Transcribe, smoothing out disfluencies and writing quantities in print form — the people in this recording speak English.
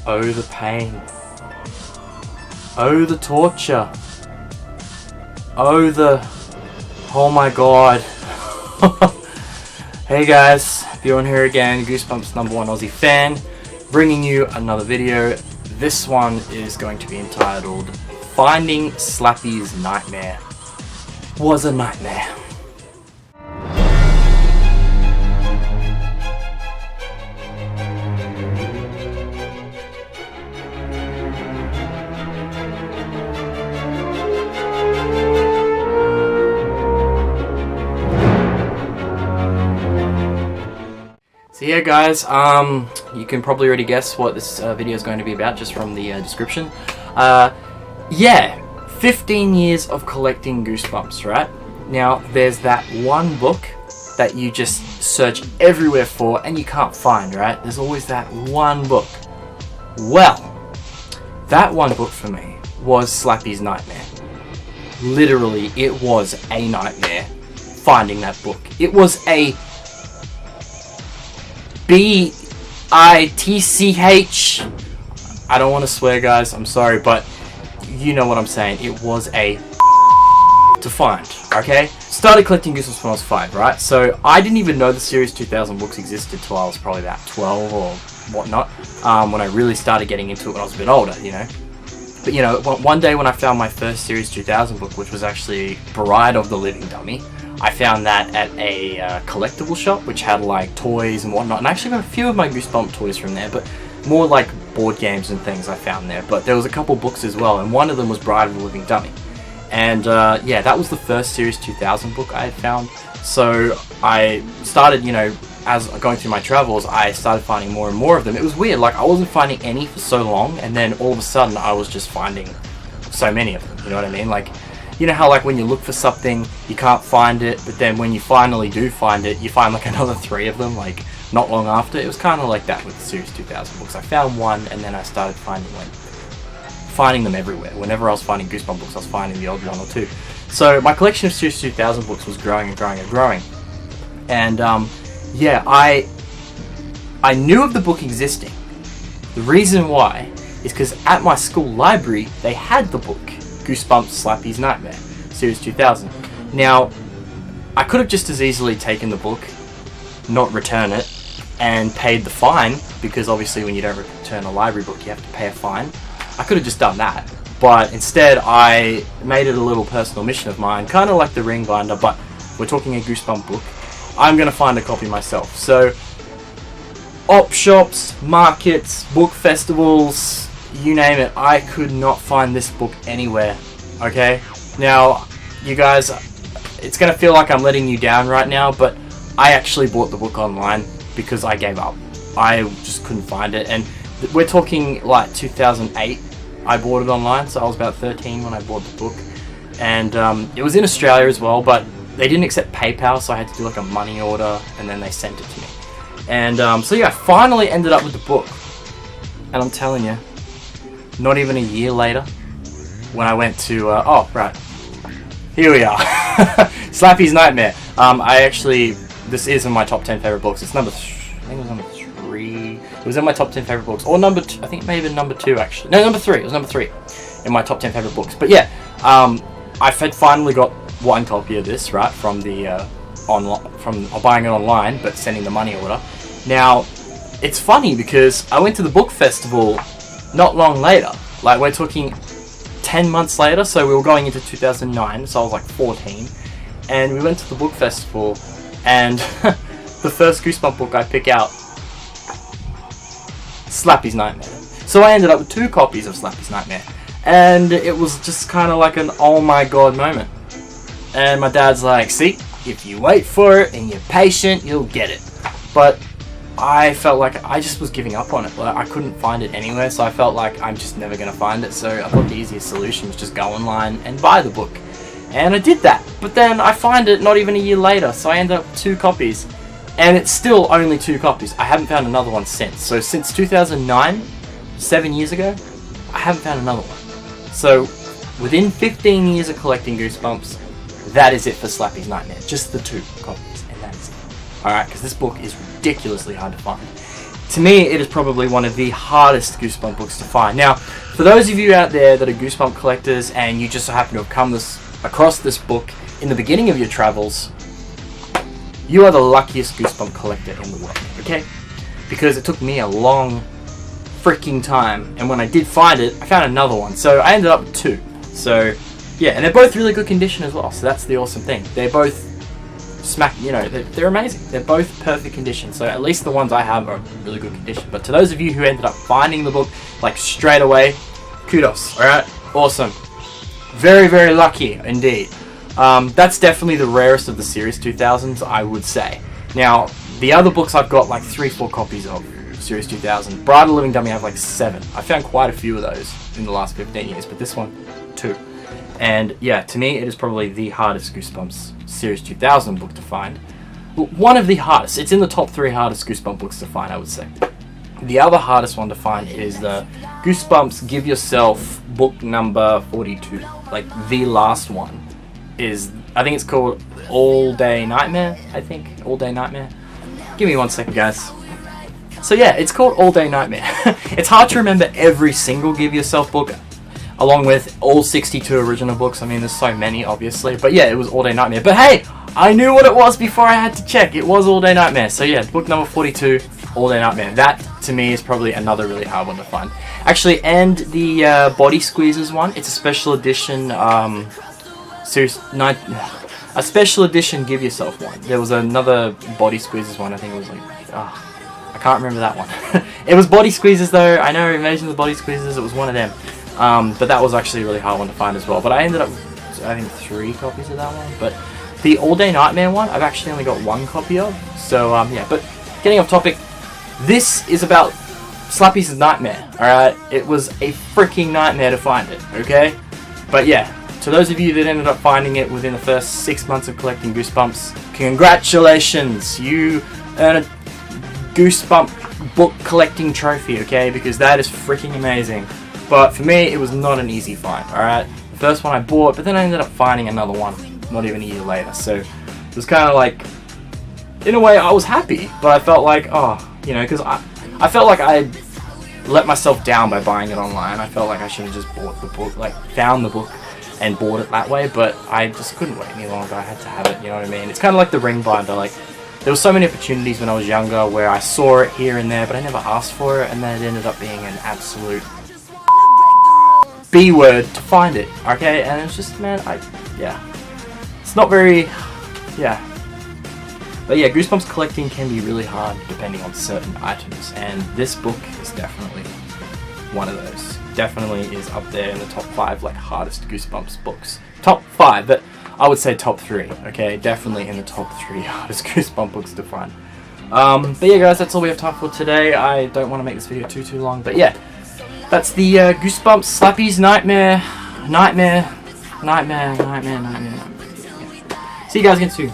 Oh, the pain. Oh, the torture. Oh, the... Oh my god. Hey guys, Bjorn here again, Goosebumps #1 Aussie fan, bringing you another video. This one is going to be entitled Finding Slappy's Nightmare Was a Nightmare. So yeah guys, you can probably already guess what this video is going to be about just from the description. Yeah, 15 years of collecting Goosebumps, right? Now there's that one book that you just search everywhere for and you can't find, right? There's always that one book. Well, that one book for me was Slappy's Nightmare. Literally, it was a nightmare finding that book. It was a B-I-T-C-H. I don't want to swear guys, I'm sorry, but you know what I'm saying. It was a to find, okay? Started collecting Goosebumps when I was 5, right? So I didn't even know the Series 2000 books existed till I was probably about 12 or whatnot, when I really started getting into it when I was a bit older, you know? But you know, one day when I found my first Series 2000 book, which was actually Bride of the Living Dummy, I found that at a collectible shop which had like toys and whatnot, and I actually got a few of my Goosebump toys from there, but more like board games and things I found there. But there was a couple books as well, and one of them was Bride of the Living Dummy. And yeah, that was the first Series 2000 book I had found. So I started, you know, as going through my travels, I started finding more and more of them. It was weird, like I wasn't finding any for so long, and then all of a sudden I was just finding so many of them, you know what I mean? Like, you know how like when you look for something, you can't find it, but then when you finally do find it, you find like another 3 of them, like not long after. It was kind of like that with the Series 2000 books. I found one, and then I started finding them everywhere. Whenever I was finding Goosebump books, I was finding the odd one or two. So my collection of Series 2000 books was growing and growing and growing. And yeah, I knew of the book existing. The reason why is because at my school library, they had the book. Goosebumps Slappy's Nightmare, Series 2000. Now, I could have just as easily taken the book, not return it, and paid the fine, because obviously when you don't return a library book, you have to pay a fine. I could have just done that, but instead I made it a little personal mission of mine, kind of like the Ring Binder, but we're talking a Goosebump book. I'm going to find a copy myself. So, op shops, markets, book festivals, you name it, I could not find this book anywhere, okay? Now, you guys, it's going to feel like I'm letting you down right now, but I actually bought the book online because I gave up. I just couldn't find it, and we're talking like 2008, I bought it online, so I was about 13 when I bought the book, and it was in Australia as well, but they didn't accept PayPal, so I had to do like a money order, and then they sent it to me. And so yeah, I finally ended up with the book, and I'm telling you, not even a year later, when I went to, oh, right, here we are, Slappy's Nightmare. This is in my top 10 favorite books. It's I think it was number 3. It was in my top 10 favorite books, or number 2, I think it may have been number 2 actually. No, number 3, it was number 3 in my top 10 favorite books. But yeah, I had finally got one copy of this, right, from the, from buying it online, but sending the money order. Now, it's funny because I went to the book festival not long later, like we're talking 10 months later, so we were going into 2009, so I was like 14, and we went to the book festival, and the first Goosebump book I pick out, Slappy's Nightmare. So I ended up with 2 copies of Slappy's Nightmare, and it was just kind of like an oh my god moment. And my dad's like, see, if you wait for it and you're patient, you'll get it. But I felt like I just was giving up on it. Like, I couldn't find it anywhere, so I felt like I'm just never going to find it. So I thought the easiest solution was just go online and buy the book. And I did that. But then I find it not even a year later, so I ended up with 2 copies. And it's still only 2 copies. I haven't found another one since. So since 2009, 7 years ago, I haven't found another one. So within 15 years of collecting Goosebumps, that is it for Slappy's Nightmare. Just the 2 copies, and that is it. Alright, because this book is ridiculously hard to find. to me, it is probably one of the hardest Goosebump books to find. Now, for those of you out there that are Goosebump collectors and you just so happen to have come across this book in the beginning of your travels, you are the luckiest Goosebump collector in the world, okay? Because it took me a long freaking time, and when I did find it, I found another one. So I ended up with 2. So, yeah, and they're both really good condition as well, so that's the awesome thing. They're both they're amazing. They're both perfect condition, so at least the ones I have are really good condition. But to those of you who ended up finding the book like straight away, kudos. Alright, awesome, very, very lucky indeed. That's definitely the rarest of the Series 2000s, I would say. Now, the other books I've got like 3-4 copies of Series 2000. Bride of the Living Dummy I have like 7. I found quite a few of those in the last 15 years, but this one, 2. And yeah, to me, it is probably the hardest Goosebumps Series 2000 book to find. One of the hardest. It's in the top 3 hardest Goosebump books to find, I would say. The other hardest one to find is the Goosebumps Give Yourself book number 42. Like, the last one is, I think it's called All Day Nightmare, I think. All Day Nightmare. Give me 1 second, guys. So yeah, it's called All Day Nightmare. It's hard to remember every single Give Yourself book, along with all 62 original books. I mean, there's so many, obviously. But yeah, it was All Day Nightmare. But hey, I knew what it was before I had to check. It was All Day Nightmare. So yeah, book number 42, All Day Nightmare. That, to me, is probably another really hard one to find. Actually, and the Body Squeezers one. It's a special edition, a special edition Give Yourself one. There was another Body Squeezers one. I think it was like, I can't remember that one. It was Body Squeezers though. I know, Invasion of the Body Squeezers. It was one of them. But that was actually a really hard one to find as well. But I ended up, I think, 3 copies of that one. But the All Day Nightmare one, I've actually only got 1 copy of. So, yeah. But getting off topic, this is about Slappy's Nightmare, alright? It was a freaking nightmare to find it, okay? But yeah, to those of you that ended up finding it within the first 6 months of collecting Goosebumps, congratulations! You earn a Goosebump book collecting trophy, okay? Because that is freaking amazing. But for me, it was not an easy find, alright? The first one I bought, but then I ended up finding another one not even a year later. So it was kind of like, in a way, I was happy, but I felt like, because I felt like I let myself down by buying it online. I felt like I should have just bought the book, like found the book and bought it that way, but I just couldn't wait any longer. I had to have it, you know what I mean? It's kind of like the Ring binder. Like, there were so many opportunities when I was younger where I saw it here and there, but I never asked for it, and then it ended up being an absolute B-word to find it, okay? And it's just, man, it's not very, But yeah, Goosebumps collecting can be really hard depending on certain items, and this book is definitely one of those. Definitely is up there in the top 5, like, hardest Goosebumps books. Top 5, but I would say top 3, okay? Definitely in the top 3 hardest Goosebump books to find. But yeah, guys, that's all we have time for today. I don't want to make this video too long, but yeah. That's the Goosebumps Slappy's Nightmare. See you guys again soon.